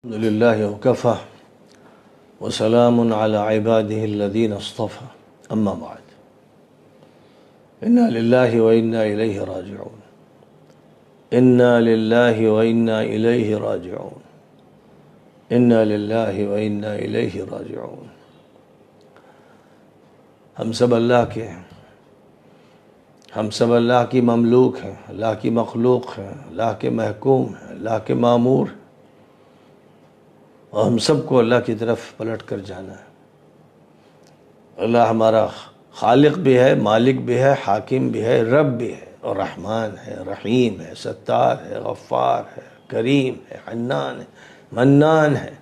الحمد لله وكفى وسلام على عباده الذين اصطفى أما بعد إنا لله وإنا إليه راجعون إنا لله وإنا إليه راجعون إنا لله وإنا إليه راجعون ہم سب اللہ کے ہیں، ہم سب اللہ کی مملوک ہیں، اللہ کی مخلوق ہیں، اللہ کے محکوم ہیں، اللہ کے مامور ہیں، اور ہم سب کو اللہ کی طرف پلٹ کر جانا ہے۔ اللہ ہمارا خالق بھی ہے، مالک بھی ہے، حاکم بھی ہے، رب بھی ہے، اور رحمان ہے، رحیم ہے، ستار ہے، غفار ہے، کریم ہے، حنان ہے، منان ہے۔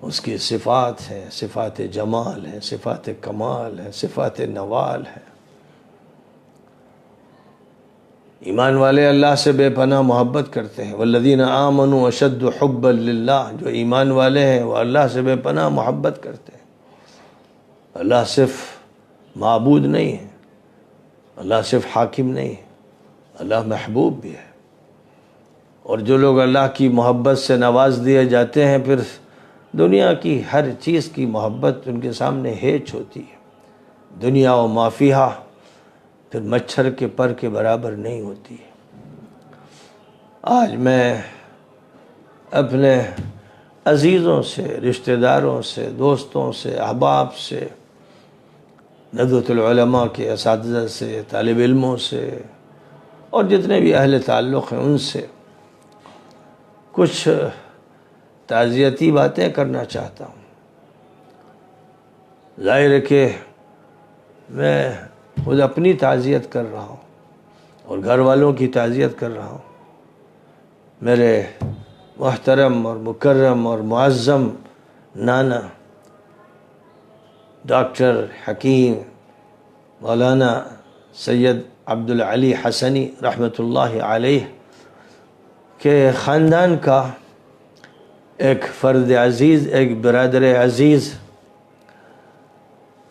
اس کی صفات ہیں، صفات جمال ہیں، صفات کمال ہیں، صفات نوال ہیں۔ ایمان والے اللہ سے بے پناہ محبت کرتے ہیں۔ والذین آمنوا اشد حبا للہ، جو ایمان والے ہیں وہ اللہ سے بے پناہ محبت کرتے ہیں۔ اللہ صرف معبود نہیں ہے، اللہ صرف حاکم نہیں ہے، اللہ محبوب بھی ہے۔ اور جو لوگ اللہ کی محبت سے نواز دیے جاتے ہیں، پھر دنیا کی ہر چیز کی محبت ان کے سامنے ہیچ ہوتی ہے۔ دنیا و ما فیہا پھر مچھر کے پر کے برابر نہیں ہوتی ہے۔ آج میں اپنے عزیزوں سے، رشتہ داروں سے، دوستوں سے، احباب سے، ندوۃ العلماء کے اساتذہ سے، طالب علموں سے، اور جتنے بھی اہل تعلق ہیں ان سے کچھ تعزیتی باتیں کرنا چاہتا ہوں۔ ظاہر ہے کہ میں خود اپنی تعزیت کر رہا ہوں اور گھر والوں کی تعزیت کر رہا ہوں۔ میرے محترم اور مکرم اور معظم نانا ڈاکٹر حکیم مولانا سید عبدالعلی حسنی رحمۃ اللہ علیہ کے خاندان کا ایک فرد عزیز، ایک برادر عزیز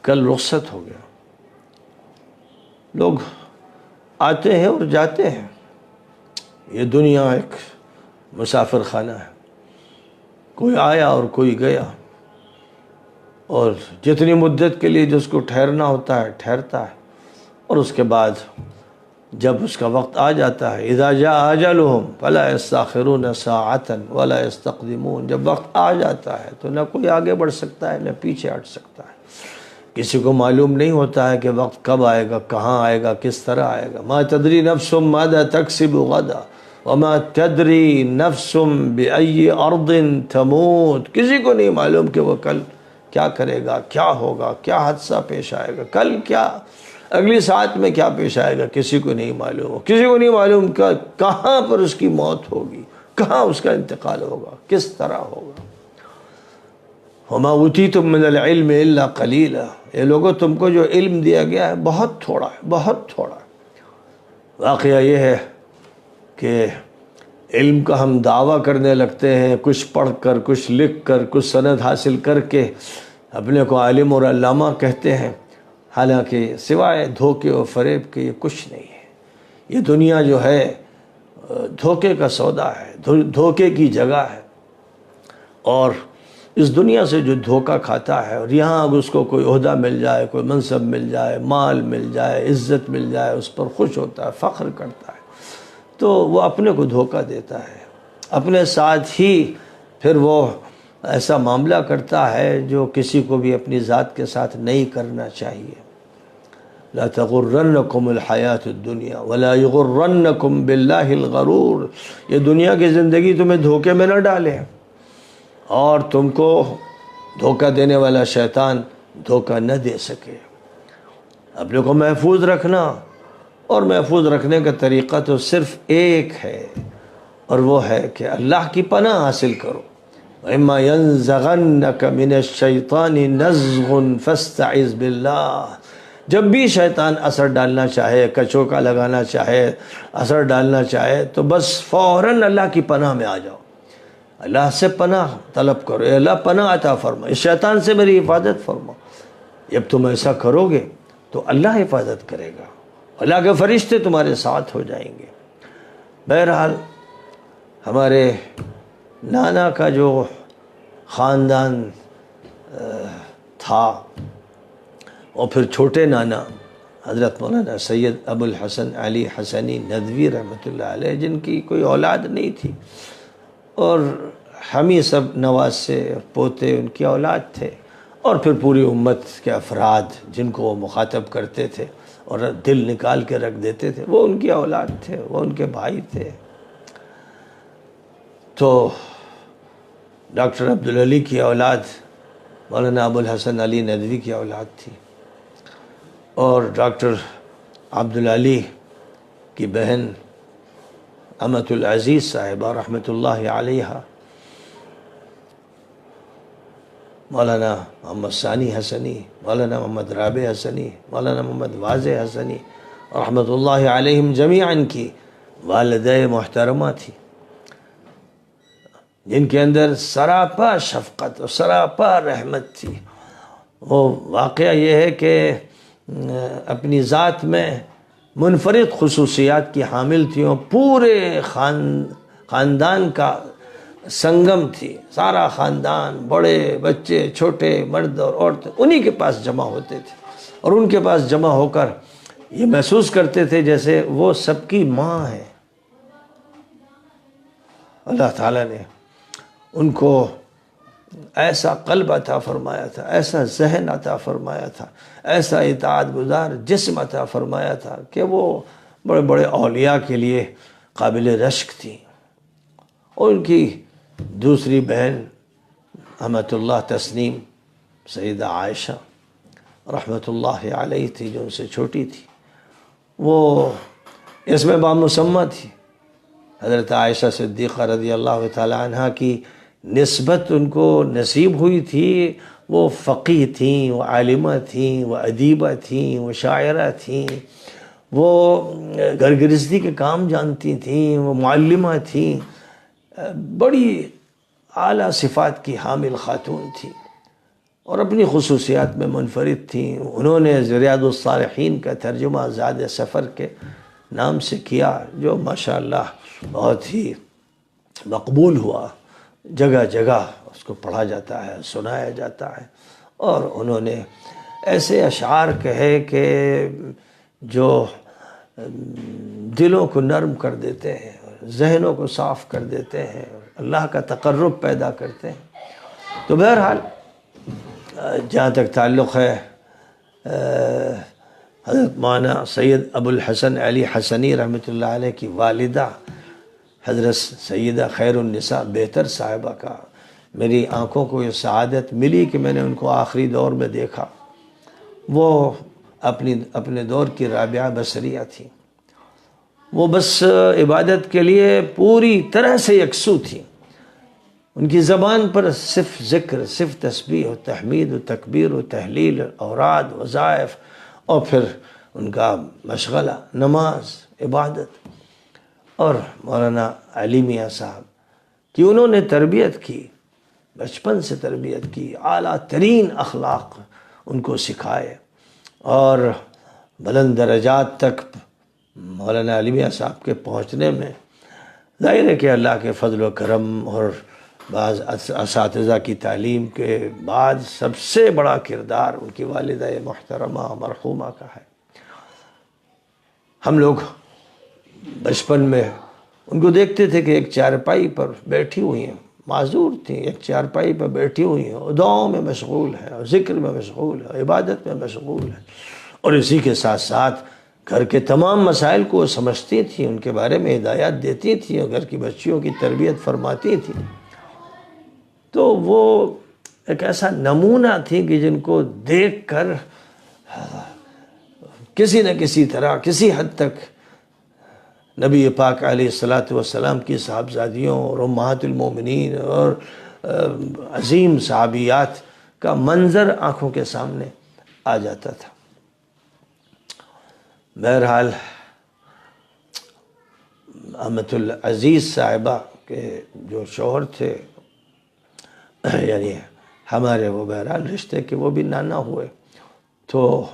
کل رخصت ہو گیا۔ لوگ آتے ہیں اور جاتے ہیں، یہ دنیا ایک مسافر خانہ ہے، کوئی آیا اور کوئی گیا، اور جتنی مدت کے لیے جس کو ٹھہرنا ہوتا ہے ٹھہرتا ہے، اور اس کے بعد جب اس کا وقت آ جاتا ہے، اذا جاء اجلهم فلا يستاخرون ساعة ولا يستقدمون، جب وقت آ جاتا ہے تو نہ کوئی آگے بڑھ سکتا ہے نہ پیچھے ہٹ سکتا ہے۔ کسی کو معلوم نہیں ہوتا ہے کہ وقت کب آئے گا، کہاں آئے گا، کس طرح آئے گا۔ ما تدری نفس ماذا تکسب غدا وما تدری نفس بأي ارض تموت، کسی کو نہیں معلوم کہ وہ کل کیا کرے گا، کیا ہوگا، کیا حادثہ پیش آئے گا، کل کیا، اگلی ساعت میں کیا پیش آئے گا، کسی کو نہیں معلوم۔ کسی کو نہیں معلوم کہ کہاں پر اس کی موت ہوگی، کہاں اس کا انتقال ہوگا، کس طرح ہوگا۔ وَمَا أُوتِيتُم مِّنَ الْعِلْمِ إِلَّا قَلِيلًا، یہ لوگوں تم کو جو علم دیا گیا ہے بہت تھوڑا ہے، بہت تھوڑا ہے۔ واقعہ یہ ہے کہ علم کا ہم دعویٰ کرنے لگتے ہیں، کچھ پڑھ کر، کچھ لکھ کر، کچھ سند حاصل کر کے اپنے کو عالم اور علامہ کہتے ہیں، حالانکہ سوائے دھوکے و فریب کے یہ کچھ نہیں ہے۔ یہ دنیا جو ہے دھوکے کا سودا ہے، دھوکے کی جگہ ہے، اور اس دنیا سے جو دھوکہ کھاتا ہے اور یہاں اب اس کو کوئی عہدہ مل جائے، کوئی منصب مل جائے، مال مل جائے، عزت مل جائے، اس پر خوش ہوتا ہے، فخر کرتا ہے، تو وہ اپنے کو دھوکہ دیتا ہے، اپنے ساتھ ہی پھر وہ ایسا معاملہ کرتا ہے جو کسی کو بھی اپنی ذات کے ساتھ نہیں کرنا چاہیے۔ لا تغرنکم الحیات الدنیا ولا یغرنکم باللہ الغرور، یہ دنیا کی زندگی تمہیں دھوکے میں نہ ڈالے اور تم کو دھوکہ دینے والا شیطان دھوکہ نہ دے سکے۔ اپنے کو محفوظ رکھنا، اور محفوظ رکھنے کا طریقہ تو صرف ایک ہے، اور وہ ہے کہ اللہ کی پناہ حاصل کرو۔ وَإِمَّا يَنزَغَنَّكَ مِنَ الشَّيْطَانِ نَزْغٌ فَاسْتَعِذْ بِاللَّهِ، جب بھی شیطان اثر ڈالنا چاہے، کچوکا لگانا چاہے، اثر ڈالنا چاہے، تو بس فوراً اللہ کی پناہ میں آ جاؤ، اللہ سے پناہ طلب کرو، اے اللہ پناہ عطا فرما، اس شیطان سے میری حفاظت فرما۔ جب تم ایسا کرو گے تو اللہ حفاظت کرے گا، اللہ کے فرشتے تمہارے ساتھ ہو جائیں گے۔ بہرحال ہمارے نانا کا جو خاندان تھا، اور پھر چھوٹے نانا حضرت مولانا سید ابو الحسن علی حسنی ندوی رحمۃ اللہ علیہ، جن کی کوئی اولاد نہیں تھی، اور ہم ہی سب نواسے پوتے ان کی اولاد تھے، اور پھر پوری امت کے افراد جن کو وہ مخاطب کرتے تھے اور دل نکال کے رکھ دیتے تھے، وہ ان کی اولاد تھے، وہ ان کے بھائی تھے۔ تو ڈاکٹر عبدالعلی کی اولاد مولانا ابو الحسن علی ندوی کی اولاد تھی، اور ڈاکٹر عبدالعلی کی بہن امت العزیز صاحبہ رحمۃ اللہ علیہ مولانا محمد ثانی حسنی، مولانا محمد رابع حسنی، مولانا محمد واضح حسنی رحمۃ اللہ علیہم جمیعاً کی والدہ محترمہ تھی، جن کے اندر سراپا شفقت اور سراپا رحمت تھی۔ وہ واقعہ یہ ہے کہ اپنی ذات میں منفرد خصوصیات کی حامل تھیں، اور پورے خاندان کا سنگم تھی، سارا خاندان، بڑے بچے چھوٹے مرد اور عورتیں انہی کے پاس جمع ہوتے تھے، اور ان کے پاس جمع ہو کر یہ محسوس کرتے تھے جیسے وہ سب کی ماں ہے۔ اللہ تعالیٰ نے ان کو ایسا قلب عطا فرمایا تھا، ایسا ذہن عطا فرمایا تھا، ایسا اطاعت گزار جسم عطا فرمایا تھا کہ وہ بڑے بڑے اولیاء کے لیے قابل رشک تھی۔ اور ان کی دوسری بہن امت اللہ تسنیم سیدہ عائشہ رحمۃ اللہ علیہ تھی، جو ان سے چھوٹی تھی، وہ اس میں بامسمہ تھی۔ حضرت عائشہ صدیقہ رضی اللہ تعالی عنہ کی نسبت ان کو نصیب ہوئی تھی، وہ فقیہ تھیں، وہ عالمہ تھیں، وہ ادیبہ تھیں، وہ شاعرہ تھیں، وہ گرگرستی کے کام جانتی تھیں، وہ معلمہ تھیں، بڑی اعلیٰ صفات کی حامل خاتون تھیں، اور اپنی خصوصیات میں منفرد تھیں۔ انہوں نے ریاض الصالحین کا ترجمہ زاد سفر کے نام سے کیا، جو ماشاءاللہ بہت ہی مقبول ہوا، جگہ جگہ اس کو پڑھا جاتا ہے، سنایا جاتا ہے، اور انہوں نے ایسے اشعار کہے کہ جو دلوں کو نرم کر دیتے ہیں، ذہنوں کو صاف کر دیتے ہیں، اللہ کا تقرب پیدا کرتے ہیں۔ تو بہرحال جہاں تک تعلق ہے حضرت مولانا سید ابو الحسن علی حسنی رحمۃ اللہ علیہ کی والدہ حضرت سیدہ خیر النساء بہتر صاحبہ کا، میری آنکھوں کو یہ سعادت ملی کہ میں نے ان کو آخری دور میں دیکھا۔ وہ اپنے دور کی رابعہ بصریہ تھی، وہ بس عبادت کے لیے پوری طرح سے یکسو تھی۔ ان کی زبان پر صرف ذکر، صرف تسبیح و تحمید و تکبیر و تحلیل، اوراد، وظائف، اور پھر ان کا مشغلہ نماز، عبادت۔ اور مولانا علی میاں صاحب کی انہوں نے تربیت کی، بچپن سے تربیت کی، اعلیٰ ترین اخلاق ان کو سکھائے، اور بلند درجات تک مولانا علی میاں صاحب کے پہنچنے میں ظاہر ہے کہ اللہ کے فضل و کرم اور بعض اساتذہ کی تعلیم کے بعد سب سے بڑا کردار ان کی والدہ محترمہ مرحومہ کا ہے۔ ہم لوگ بچپن میں ان کو دیکھتے تھے کہ ایک چارپائی پر بیٹھی ہوئی ہیں، معذور تھیں، ایک چارپائی پر بیٹھی ہوئی ہیں، اور دعاؤں میں مشغول ہے، اور ذکر میں مشغول ہے، عبادت میں مشغول ہے، اور اسی کے ساتھ ساتھ گھر کے تمام مسائل کو سمجھتی تھیں، ان کے بارے میں ہدایات دیتی تھیں، اور گھر کی بچیوں کی تربیت فرماتی تھیں۔ تو وہ ایک ایسا نمونہ تھی کہ جن کو دیکھ کر کسی نہ کسی طرح، کسی حد تک نبی پاک علیہ الصلاۃ والسلام کی صاحبزادیوں اور امہات المومنین اور عظیم صحابیات کا منظر آنکھوں کے سامنے آ جاتا تھا۔ بہرحال امت العزیز صاحبہ کے جو شوہر تھے، یعنی ہمارے وہ بہرحال رشتے کے وہ بھی نانا ہوئے، تو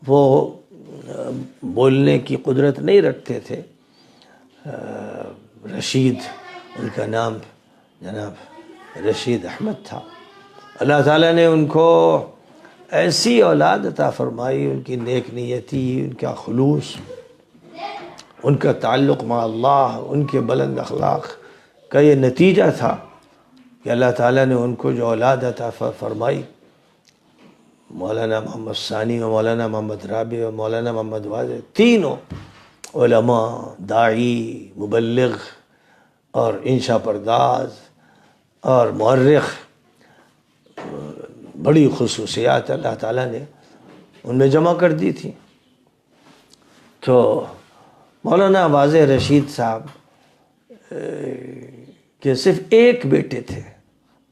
وہ بولنے کی قدرت نہیں رکھتے تھے۔ رشید ان کا نام جناب رشید احمد تھا. اللہ تعالیٰ نے ان کو ایسی اولاد عطا فرمائی، ان کی نیک نیتی، ان کا خلوص، ان کا تعلق مع اللہ، ان کے بلند اخلاق کا یہ نتیجہ تھا کہ اللہ تعالیٰ نے ان کو جو اولاد عطا فرمائی، مولانا محمد ثانی و مولانا محمد رابع و مولانا محمد واضح، تینوں علماء، داعی، مبلغ اور انشا پرداز اور مورخ، بڑی خصوصیات اللہ تعالیٰ نے ان میں جمع کر دی تھی. تو مولانا واضح رشید صاحب کے صرف ایک بیٹے تھے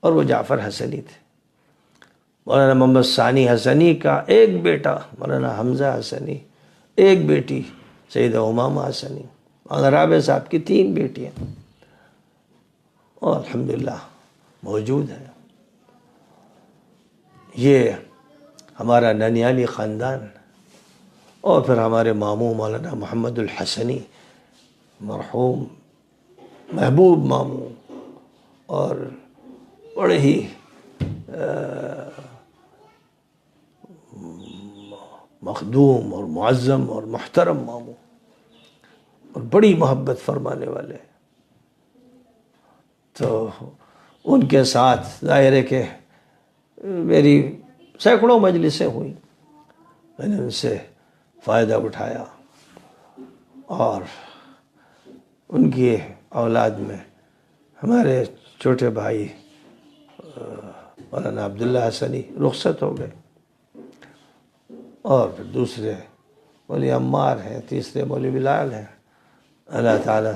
اور وہ جعفر حسنی تھے. مولانا محمد ثانی حسنی کا ایک بیٹا مولانا حمزہ حسنی، ایک بیٹی سیدہ امامہ حسنی. مولانا رابع صاحب کی 3 بیٹیاں اور الحمدللہ موجود ہیں. یہ ہمارا ننیالی خاندان، اور پھر ہمارے ماموں مولانا محمد الحسنی، مرحوم محبوب ماموں، اور بڑے ہی مخدوم اور معظم اور محترم ماموں، اور بڑی محبت فرمانے والے. تو ان کے ساتھ ظاہر ہے کہ میری سینکڑوں مجلسیں ہوئیں، میں نے ان سے فائدہ اٹھایا. اور ان کی اولاد میں ہمارے چھوٹے بھائی مولانا عبداللہ حسنی رخصت ہو گئے، اور پھر دوسرے مولوی عمار ہیں، تیسرے مولوی بلال ہیں. اللہ تعالیٰ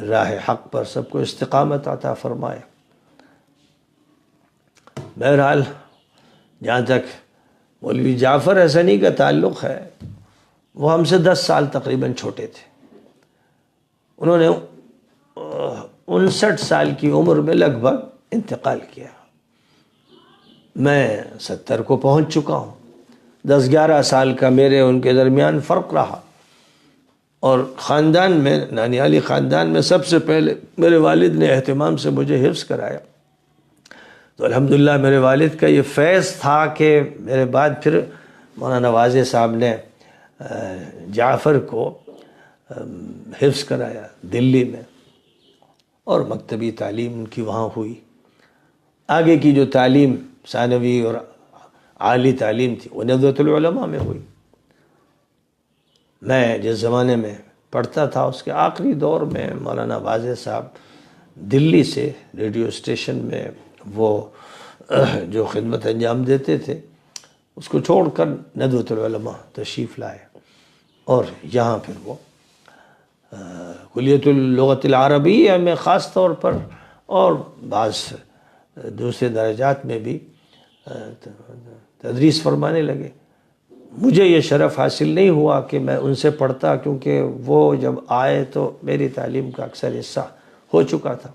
راہ حق پر سب کو استقامت عطا فرمائے. بہرحال جہاں تک مولوی جعفر حسنی کا تعلق ہے، وہ ہم سے 10 سال تقریباً چھوٹے تھے. انہوں نے 59 سال کی عمر میں لگ بھگ انتقال کیا. میں 70 کو پہنچ چکا ہوں. 10-11 سال کا میرے ان کے درمیان فرق رہا. اور خاندان میں، نانیالی خاندان میں، سب سے پہلے میرے والد نے اہتمام سے مجھے حفظ کرایا. تو الحمدللہ میرے والد کا یہ فیض تھا کہ میرے بعد پھر مولانا واضح صاحب نے جعفر کو حفظ کرایا دلی میں، اور مکتبی تعلیم ان کی وہاں ہوئی. آگے کی جو تعلیم ثانوی اور عالی تعلیم تھی وہ ندوۃ العلماء میں ہوئی. میں جس زمانے میں پڑھتا تھا اس کے آخری دور میں مولانا واضح صاحب دلی سے ریڈیو اسٹیشن میں وہ جو خدمت انجام دیتے تھے اس کو چھوڑ کر ندوۃ العلماء تشریف لائے، اور یہاں پھر وہ کلیت اللغت العربیہ میں خاص طور پر اور بعض دوسرے درجات میں بھی تدریس فرمانے لگے. مجھے یہ شرف حاصل نہیں ہوا کہ میں ان سے پڑھتا، کیونکہ وہ جب آئے تو میری تعلیم کا اکثر حصہ ہو چکا تھا.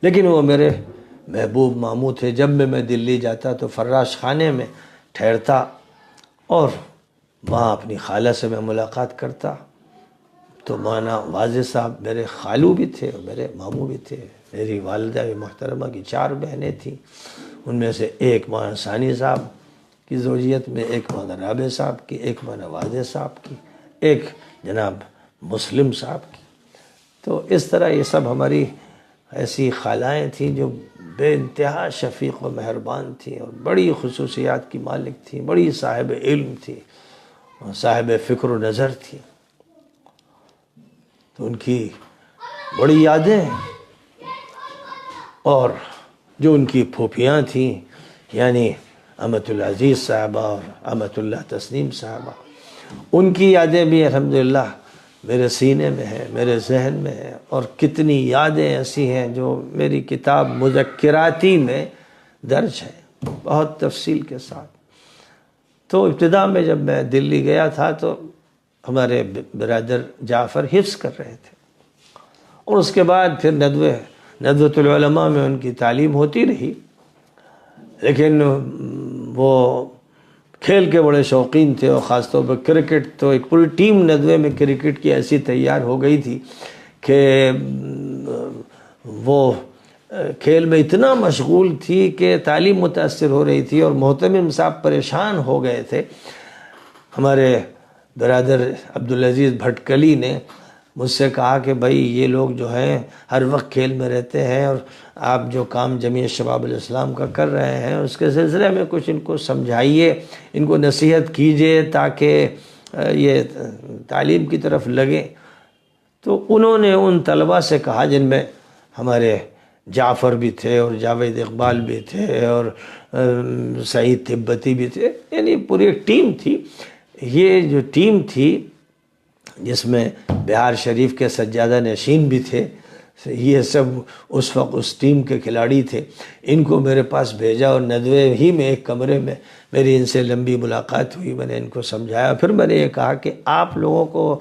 لیکن وہ میرے محبوب ماموں تھے. جب میں دلی جاتا تو فراش خانے میں ٹھہرتا، اور وہاں اپنی خالہ سے میں ملاقات کرتا. تو مولانا واضح صاحب میرے خالو بھی تھے اور میرے ماموں بھی تھے. میری والدہ محترمہ کی 4 بہنیں تھیں، ان میں سے ایک مولانا ثانی صاحب کی زوجیت میں، ایک مولانا رابع صاحب کی، ایک مولانا واضح صاحب کی، ایک جناب مسلم صاحب کی. تو اس طرح یہ سب ہماری ایسی خالائیں تھیں جو بے انتہا شفیق و مہربان تھیں، اور بڑی خصوصیات کی مالک تھیں، بڑی صاحب علم تھیں، صاحب فکر و نظر تھیں. تو ان کی بڑی یادیں ہیں. اور جو ان کی پھوپھیاں تھیں، یعنی امت العزیز صاحبہ اور امت اللہ تسنیم صاحبہ، ان کی یادیں بھی الحمدللہ میرے سینے میں ہیں، میرے ذہن میں ہیں. اور کتنی یادیں ایسی ہیں جو میری کتاب مذکراتی میں درج ہیں، بہت تفصیل کے ساتھ. تو ابتدا میں جب میں دلی گیا تھا تو ہمارے برادر جعفر حفظ کر رہے تھے، اور اس کے بعد پھر ندوۃ العلماء میں ان کی تعلیم ہوتی رہی. لیکن وہ کھیل کے بڑے شوقین تھے، اور خاص طور پر کرکٹ. تو ایک پوری ٹیم ندوے میں کرکٹ کی ایسی تیار ہو گئی تھی کہ وہ کھیل میں اتنا مشغول تھی کہ تعلیم متاثر ہو رہی تھی، اور محتمم صاحب پریشان ہو گئے تھے۔ ہمارے برادر عبدالعزیز بھٹکلی نے مجھ سے کہا کہ بھائی یہ لوگ جو ہیں ہر وقت کھیل میں رہتے ہیں، اور آپ جو کام جمعیت شباب الاسلام کا کر رہے ہیں اس کے سلسلے میں کچھ ان کو سمجھائیے، ان کو نصیحت کیجئے تاکہ یہ تعلیم کی طرف لگیں۔ تو انہوں نے ان طلباء سے کہا جن میں ہمارے جعفر بھی تھے اور جاوید اقبال بھی تھے اور سعید تبتی بھی تھے، یعنی پوری ایک ٹیم تھی۔ یہ جو ٹیم تھی جس میں بہار شریف کے سجادہ نشین بھی تھے، یہ سب اس وقت اس ٹیم کے کھلاڑی تھے۔ ان کو میرے پاس بھیجا اور ندوے ہی میں ایک کمرے میں میری ان سے لمبی ملاقات ہوئی۔ میں نے ان کو سمجھایا، پھر میں نے یہ کہا کہ آپ لوگوں کو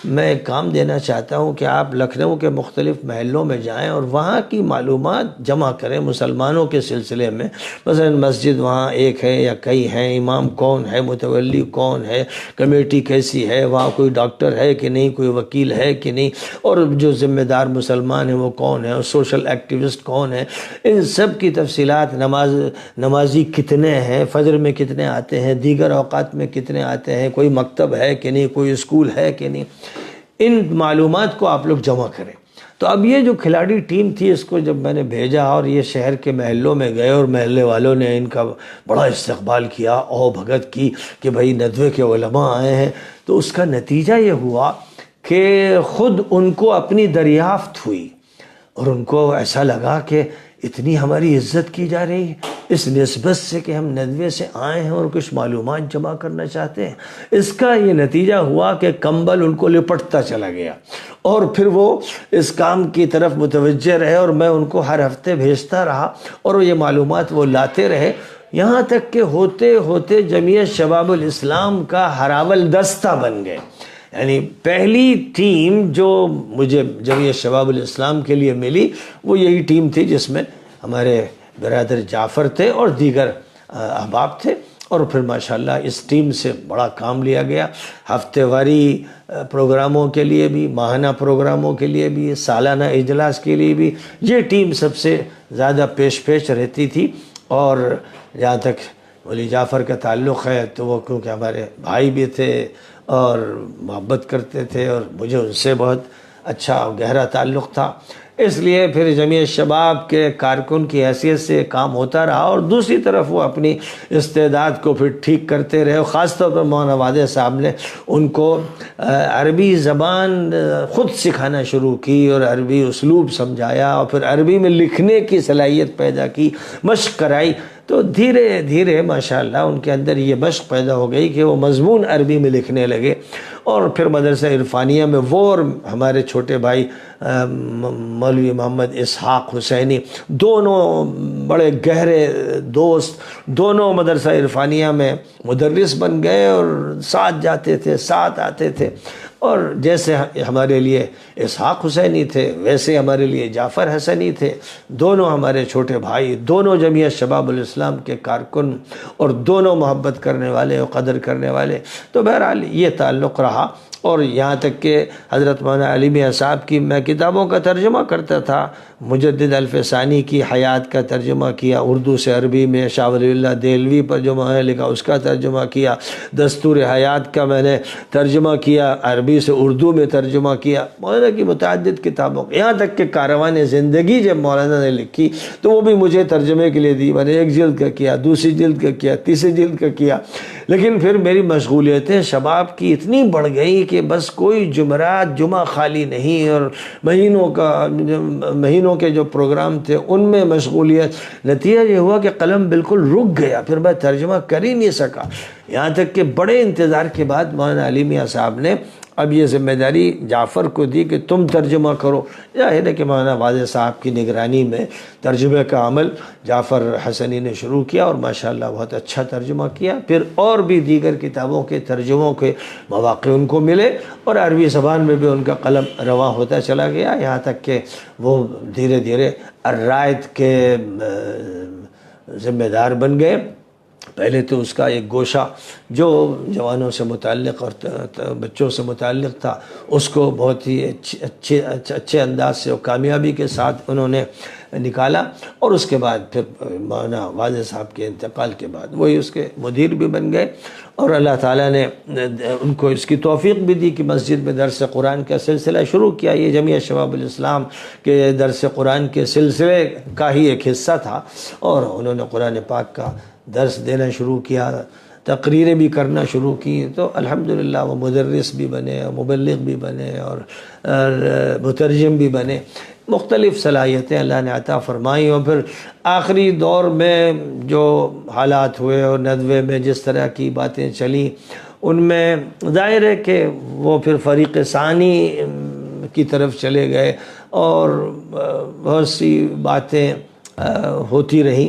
میں ایک کام دینا چاہتا ہوں کہ آپ لکھنؤ کے مختلف محلوں میں جائیں اور وہاں کی معلومات جمع کریں مسلمانوں کے سلسلے میں، مثلا مسجد وہاں ایک ہے یا کئی ہیں، امام کون ہے، متولی کون ہے، کمیٹی کیسی ہے، وہاں کوئی ڈاکٹر ہے کہ نہیں، کوئی وکیل ہے کہ نہیں، اور جو ذمہ دار مسلمان ہیں وہ کون ہیں، اور سوشل ایکٹیوسٹ کون ہیں، ان سب کی تفصیلات، نمازی کتنے ہیں، فجر میں کتنے آتے ہیں، دیگر اوقات میں کتنے آتے ہیں، کوئی مکتب ہے کہ نہیں، کوئی اسکول ہے کہ نہیں، ان معلومات کو آپ لوگ جمع کریں۔ تو اب یہ جو کھلاڑی ٹیم تھی اس کو جب میں نے بھیجا اور یہ شہر کے محلوں میں گئے اور محلے والوں نے ان کا بڑا استقبال کیا، او بھگت کی کہ بھائی ندوے کے علماء آئے ہیں، تو اس کا نتیجہ یہ ہوا کہ خود ان کو اپنی دریافت ہوئی اور ان کو ایسا لگا کہ اتنی ہماری عزت کی جا رہی ہے اس نسبت سے کہ ہم ندوے سے آئے ہیں اور کچھ معلومات جمع کرنا چاہتے ہیں۔ اس کا یہ نتیجہ ہوا کہ کمبل ان کو لپٹتا چلا گیا، اور پھر وہ اس کام کی طرف متوجہ رہے، اور میں ان کو ہر ہفتے بھیجتا رہا اور یہ معلومات وہ لاتے رہے، یہاں تک کہ ہوتے ہوتے جمعیت شباب الاسلام کا ہراول دستہ بن گئے۔ یعنی پہلی ٹیم جو مجھے جمعیت شباب الاسلام کے لیے ملی وہ یہی ٹیم تھی جس میں ہمارے برادر جعفر تھے اور دیگر احباب تھے، اور پھر ماشاءاللہ اس ٹیم سے بڑا کام لیا گیا، ہفتے واری پروگراموں کے لیے بھی، ماہانہ پروگراموں کے لیے بھی، سالانہ اجلاس کے لیے بھی یہ ٹیم سب سے زیادہ پیش رہتی تھی۔ اور جہاں تک ولی جعفر کا تعلق ہے تو وہ کیونکہ ہمارے بھائی بھی تھے اور محبت کرتے تھے اور مجھے ان سے بہت اچھا اور گہرا تعلق تھا، اس لیے پھر جمعیت شباب کے کارکن کی حیثیت سے کام ہوتا رہا، اور دوسری طرف وہ اپنی استعداد کو پھر ٹھیک کرتے رہے، خاص طور پر مولانا وادع صاحب نے ان کو عربی زبان خود سکھانا شروع کی اور عربی اسلوب سمجھایا، اور پھر عربی میں لکھنے کی صلاحیت پیدا کی، مشق کرائی، تو دھیرے دھیرے ماشاءاللہ ان کے اندر یہ مشق پیدا ہو گئی کہ وہ مضمون عربی میں لکھنے لگے، اور پھر مدرسہ عرفانیہ میں وہ اور ہمارے چھوٹے بھائی مولوی محمد اسحاق حسینی دونوں بڑے گہرے دوست، دونوں مدرسہ عرفانیہ میں مدرس بن گئے اور ساتھ جاتے تھے، ساتھ آتے تھے، اور جیسے ہمارے لیے اسحاق حسینی تھے ویسے ہمارے لیے جعفر حسنی تھے، دونوں ہمارے چھوٹے بھائی، دونوں جمعیت شباب الاسلام کے کارکن اور دونوں محبت کرنے والے اور قدر کرنے والے۔ تو بہرحال یہ تعلق رہا، اور یہاں تک کہ حضرت مولانا علی میاں صاحب کی میں کتابوں کا ترجمہ کرتا تھا، مجدد الف ثانی کی حیات کا ترجمہ کیا اردو سے عربی میں، شاہ ولی اللہ دہلوی پر جو میں نے لکھا اس کا ترجمہ کیا، دستور حیات کا میں نے ترجمہ کیا عربی سے اردو میں ترجمہ کیا، مولانا کی متعدد کتابوں، یہاں تک کہ کاروان زندگی جب مولانا نے لکھی تو وہ بھی مجھے ترجمے کے لیے دی، میں نے ایک جلد کا کیا، دوسری جلد کا کیا، تیسری جلد کا کیا، لیکن پھر میری مشغولیتیں شباب کی اتنی بڑھ گئی کہ بس کوئی جمعرات جمعہ خالی نہیں، اور مہینوں کے جو پروگرام تھے ان میں مشغولیت، نتیجہ یہ ہوا کہ قلم بالکل رک گیا، پھر میں ترجمہ کر ہی نہیں سکا، یہاں تک کہ بڑے انتظار کے بعد مولانا علی میاں صاحب نے اب یہ ذمہ داری جعفر کو دی کہ تم ترجمہ کرو۔ ظاہر ہے کہ مولانا وادع صاحب کی نگرانی میں ترجمے کا عمل جعفر حسنی نے شروع کیا، اور ماشاءاللہ بہت اچھا ترجمہ کیا، پھر اور بھی دیگر کتابوں کے ترجموں کے مواقع ان کو ملے، اور عربی زبان میں بھی ان کا قلم رواں ہوتا چلا گیا، یہاں تک کہ وہ دھیرے دھیرے الرائد کے ذمہ دار بن گئے۔ پہلے تو اس کا ایک گوشہ جو جوانوں سے متعلق اور بچوں سے متعلق تھا اس کو بہت ہی اچھے انداز سے اور کامیابی کے ساتھ انہوں نے نکالا، اور اس کے بعد پھر مولانا واضح صاحب کے انتقال کے بعد وہی اس کے مدیر بھی بن گئے، اور اللہ تعالیٰ نے ان کو اس کی توفیق بھی دی کہ مسجد میں درس قرآن کا سلسلہ شروع کیا۔ یہ جمعیت شباب الاسلام کے درس قرآن کے سلسلے کا ہی ایک حصہ تھا، اور انہوں نے قرآن پاک کا درس دینا شروع کیا، تقریریں بھی کرنا شروع کی، تو الحمدللہ وہ مدرس بھی بنے، مبلغ بھی بنے، اور مترجم بھی بنے۔ مختلف صلاحیتیں اللہ نے عطا فرمائی، اور پھر آخری دور میں جو حالات ہوئے اور ندوے میں جس طرح کی باتیں چلیں، ان میں ظاہر ہے کہ وہ پھر فریق ثانی کی طرف چلے گئے، اور بہت سی باتیں ہوتی رہیں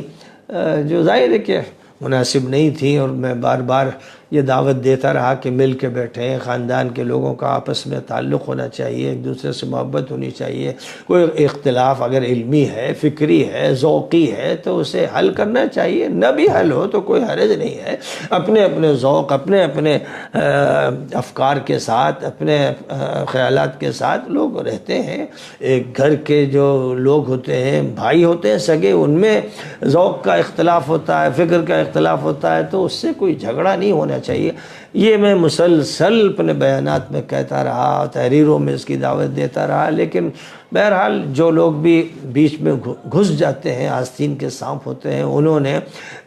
جو ظاہر ہے کہ مناسب نہیں تھیں، اور میں بار بار یہ دعوت دیتا رہا کہ مل کے بیٹھیں، خاندان کے لوگوں کا آپس میں تعلق ہونا چاہیے، ایک دوسرے سے محبت ہونی چاہیے، کوئی اختلاف اگر علمی ہے، فکری ہے، ذوقی ہے تو اسے حل کرنا چاہیے، نہ بھی حل ہو تو کوئی حرج نہیں ہے، اپنے اپنے ذوق، اپنے اپنے افکار کے ساتھ، اپنے خیالات کے ساتھ لوگ رہتے ہیں۔ ایک گھر کے جو لوگ ہوتے ہیں، بھائی ہوتے ہیں سگے، ان میں ذوق کا اختلاف ہوتا ہے، فکر کا اختلاف ہوتا ہے، تو اس سے کوئی جھگڑا نہیں ہونا چاہیے۔ یہ میں مسلسل اپنے بیانات میں کہتا رہا، تحریروں میں اس کی دعوت دیتا رہا، لیکن بہرحال جو لوگ بھی بیچ میں گھس جاتے ہیں، آستین کے سانپ ہوتے ہیں، انہوں نے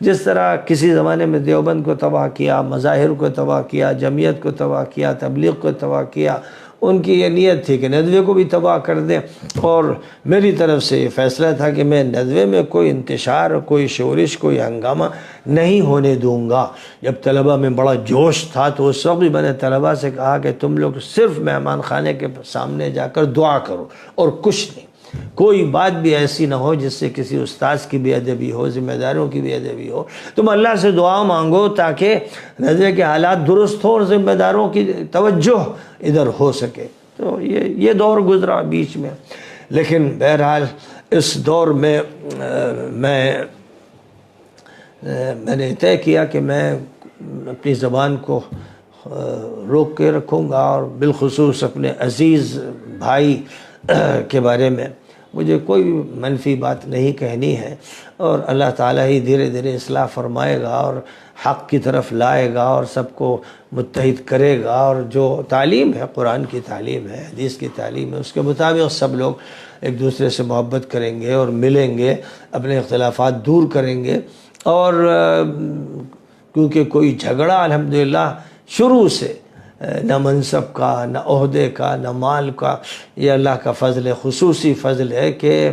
جس طرح کسی زمانے میں دیوبند کو تباہ کیا، مظاہر کو تباہ کیا، جمعیت کو تباہ کیا، تبلیغ کو تباہ کیا، ان کی یہ نیت تھی کہ ندوے کو بھی تباہ کر دیں، اور میری طرف سے یہ فیصلہ تھا کہ میں ندوے میں کوئی انتشار، کوئی شورش، کوئی ہنگامہ نہیں ہونے دوں گا۔ جب طلبہ میں بڑا جوش تھا تو اس وقت بھی میں نے طلبہ سے کہا کہ تم لوگ صرف مہمان خانے کے سامنے جا کر دعا کرو اور کچھ نہیں، کوئی بات بھی ایسی نہ ہو جس سے کسی استاذ کی بے ادبی ہو، ذمہ داروں کی بے ادبی ہو، تم اللہ سے دعا مانگو تاکہ ندوے کے حالات درست ہوں اور ذمہ داروں کی توجہ ادھر ہو سکے۔ تو یہ دور گزرا بیچ میں، لیکن بہرحال اس دور میں میں نے طے کیا کہ میں اپنی زبان کو روک کے رکھوں گا، اور بالخصوص اپنے عزیز بھائی کے بارے میں مجھے کوئی منفی بات نہیں کہنی ہے، اور اللہ تعالیٰ ہی دھیرے دھیرے اصلاح فرمائے گا اور حق کی طرف لائے گا اور سب کو متحد کرے گا، اور جو تعلیم ہے، قرآن کی تعلیم ہے، حدیث کی تعلیم ہے، اس کے مطابق سب لوگ ایک دوسرے سے محبت کریں گے اور ملیں گے، اپنے اختلافات دور کریں گے، اور کیونکہ کوئی جھگڑا الحمدللہ شروع سے نہ منصب کا، نہ عہدے کا، نہ مال کا، یہ اللہ کا فضل ہے، خصوصی فضل ہے کہ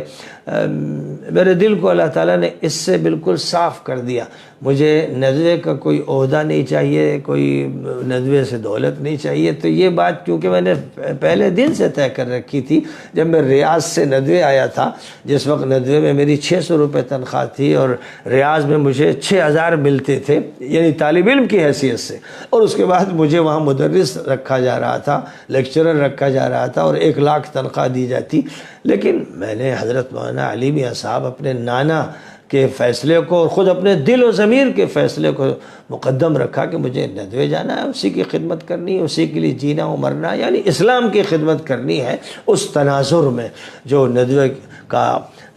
میرے دل کو اللہ تعالیٰ نے اس سے بالکل صاف کر دیا۔ مجھے ندوے کا کوئی عہدہ نہیں چاہیے، کوئی ندوے سے دولت نہیں چاہیے، تو یہ بات کیونکہ میں نے پہلے دن سے طے کر رکھی تھی، جب میں ریاض سے ندوے آیا تھا، جس وقت ندوے میں میری 600 روپے تنخواہ تھی اور ریاض میں مجھے 6000 ملتے تھے، یعنی طالب علم کی حیثیت سے، اور اس کے بعد مجھے وہاں مدرس رکھا جا رہا تھا، لیکچرر رکھا جا رہا تھا، اور 1 لاکھ تنخواہ دی جاتی۔ لیکن میں نے حضرت مولانا علی میاں صاحب اپنے نانا کے فیصلے کو اور خود اپنے دل و ضمیر کے فیصلے کو مقدم رکھا کہ مجھے ندوے جانا ہے، اسی کی خدمت کرنی ہے، اسی کے لیے جینا و مرنا، یعنی اسلام کی خدمت کرنی ہے۔ اس تناظر میں جو ندوے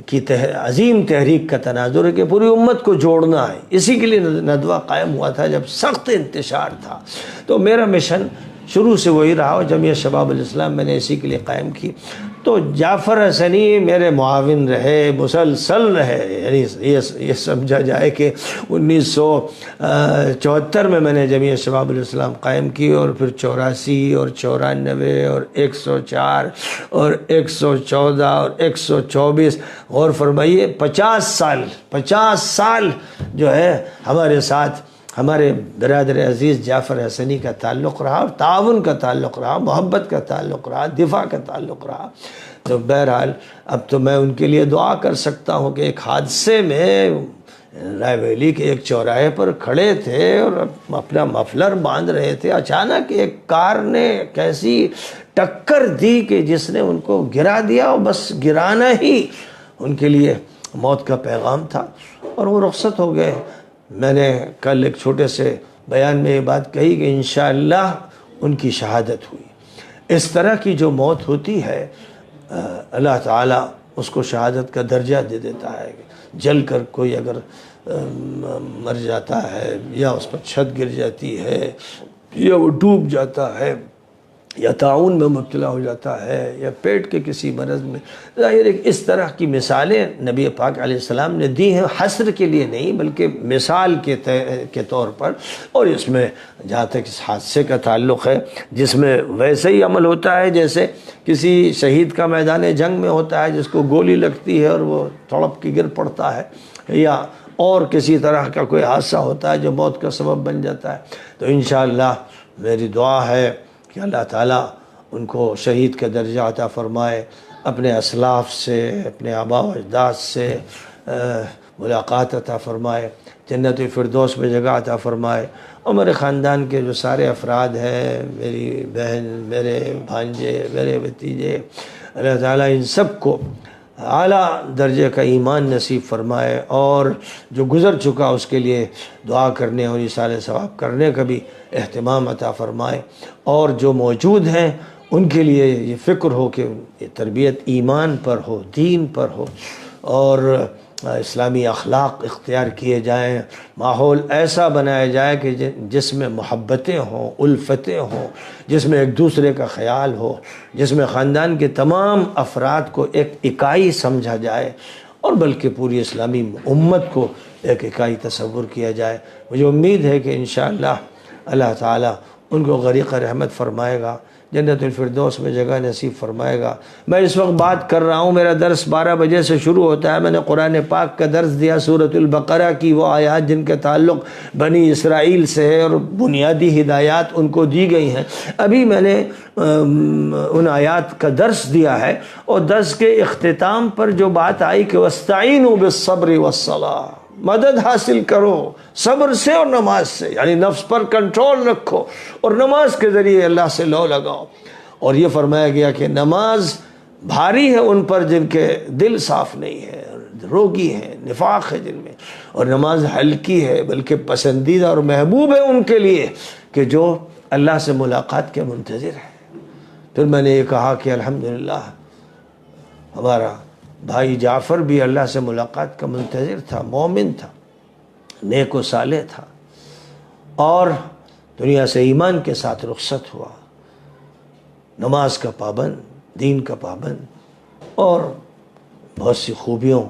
کی عظیم تحریک کا تناظر ہے کہ پوری امت کو جوڑنا ہے، اسی کے لیے ندوہ قائم ہوا تھا جب سخت انتشار تھا۔ تو میرا مشن شروع سے وہی رہا، اور جمعیت شباب الاسلام میں نے اسی کے لیے قائم کی۔ تو جعفر حسنی میرے معاون رہے، مسلسل رہے، یعنی یہ سمجھا جائے کہ 1974 میں نے جمعیت شباب الاسلام قائم کی، اور پھر 84 اور 94 اور 104 اور 114 اور 124، غور فرمائیے 50 سال جو ہے ہمارے ساتھ ہمارے برادر عزیز جعفر حسنی کا تعلق رہا، اور تعاون کا تعلق رہا، محبت کا تعلق رہا، دفاع کا تعلق رہا۔ تو بہرحال اب تو میں ان کے لیے دعا کر سکتا ہوں کہ ایک حادثے میں رائے ویلی کے ایک چوراہے پر کھڑے تھے اور اپنا مفلر باندھ رہے تھے، اچانک ایک کار نے کیسی ٹکر دی کہ جس نے ان کو گرا دیا، اور بس گرانا ہی ان کے لیے موت کا پیغام تھا، اور وہ رخصت ہو گئے۔ میں نے کل ایک چھوٹے سے بیان میں یہ بات کہی کہ انشاءاللہ ان کی شہادت ہوئی۔ اس طرح کی جو موت ہوتی ہے اللہ تعالیٰ اس کو شہادت کا درجہ دے دیتا ہے۔ جل کر کوئی اگر مر جاتا ہے، یا اس پر چھت گر جاتی ہے، یا وہ ڈوب جاتا ہے، یا طاعون میں مبتلا ہو جاتا ہے، یا پیٹ کے کسی مرض میں، ظاہر ہے اس طرح کی مثالیں نبی پاک علیہ السلام نے دی ہیں، حصر کے لیے نہیں بلکہ مثال کے طور پر۔ اور اس میں جہاں تک اس حادثے کا تعلق ہے، جس میں ویسے ہی عمل ہوتا ہے جیسے کسی شہید کا میدان جنگ میں ہوتا ہے، جس کو گولی لگتی ہے اور وہ تڑپ کے گر پڑتا ہے، یا اور کسی طرح کا کوئی حادثہ ہوتا ہے جو موت کا سبب بن جاتا ہے، تو انشاءاللہ میری دعا ہے کہ اللہ تعالیٰ ان کو شہید کا درجہ عطا فرمائے، اپنے اسلاف سے، اپنے آباء و اجداد سے ملاقات عطا فرمائے، جنت الفردوس میں جگہ عطا فرمائے، اور میرے خاندان کے جو سارے افراد ہیں، میری بہن، میرے بھانجے، میرے بھتیجے، اللہ تعالیٰ ان سب کو اعلیٰ درجے کا ایمان نصیب فرمائے، اور جو گزر چکا اس کے لیے دعا کرنے اور ایصال ثواب کرنے کا بھی اہتمام عطا فرمائے، اور جو موجود ہیں ان کے لیے یہ فکر ہو کہ یہ تربیت ایمان پر ہو، دین پر ہو، اور اسلامی اخلاق اختیار کیے جائیں، ماحول ایسا بنایا جائے کہ جس میں محبتیں ہوں، الفتیں ہوں، جس میں ایک دوسرے کا خیال ہو، جس میں خاندان کے تمام افراد کو ایک اکائی سمجھا جائے، اور بلکہ پوری اسلامی امت کو ایک اکائی تصور کیا جائے۔ مجھے امید ہے کہ انشاءاللہ اللہ تعالیٰ ان کو غریق رحمت فرمائے گا، جنت الفردوس میں جگہ نصیب فرمائے گا۔ میں اس وقت بات کر رہا ہوں، میرا درس 12 بجے سے شروع ہوتا ہے۔ میں نے قرآن پاک کا درس دیا، سورۃ البقرہ کی وہ آیات جن کا تعلق بنی اسرائیل سے ہے، اور بنیادی ہدایات ان کو دی گئی ہیں۔ ابھی میں نے ان آیات کا درس دیا ہے، اور درس کے اختتام پر جو بات آئی کہ وَاسْتَعِينُوا بِالصَّبْرِ وَالصَّلَاةِ، مدد حاصل کرو صبر سے اور نماز سے، یعنی نفس پر کنٹرول رکھو اور نماز کے ذریعے اللہ سے لو لگاؤ۔ اور یہ فرمایا گیا کہ نماز بھاری ہے ان پر جن کے دل صاف نہیں ہے، روگی ہیں، نفاق ہے جن میں، اور نماز ہلکی ہے بلکہ پسندیدہ اور محبوب ہے ان کے لیے کہ جو اللہ سے ملاقات کے منتظر ہے۔ پھر میں نے یہ کہا کہ الحمدللہ ہمارا بھائی جعفر بھی اللہ سے ملاقات کا منتظر تھا، مومن تھا، نیک و صالح تھا، اور دنیا سے ایمان کے ساتھ رخصت ہوا، نماز کا پابند، دین کا پابند، اور بہت سی خوبیوں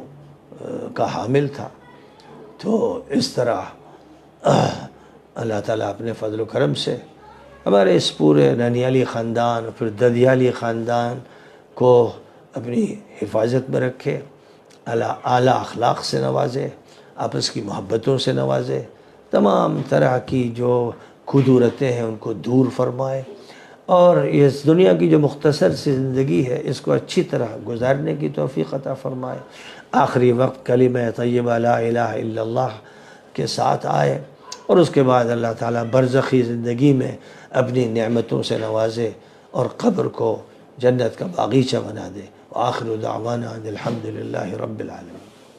کا حامل تھا۔ تو اس طرح اللہ تعالیٰ اپنے فضل و کرم سے ہمارے اس پورے ننیالی خاندان اور پھر ددیالی خاندان کو اپنی حفاظت میں رکھے، اعلیٰ اخلاق سے نوازے، آپس کی محبتوں سے نوازے، تمام طرح کی جو کدورتیں ہیں ان کو دور فرمائے، اور اس دنیا کی جو مختصر سی زندگی ہے اس کو اچھی طرح گزارنے کی توفیق عطا فرمائے۔ آخری وقت کلمہ طیبہ لا الہ الا اللہ کے ساتھ آئے، اور اس کے بعد اللہ تعالیٰ برزخی زندگی میں اپنی نعمتوں سے نوازے اور قبر کو جنت کا باغیچہ بنا دے۔ وآخر دعوانا الحمد للہ رب العالمین۔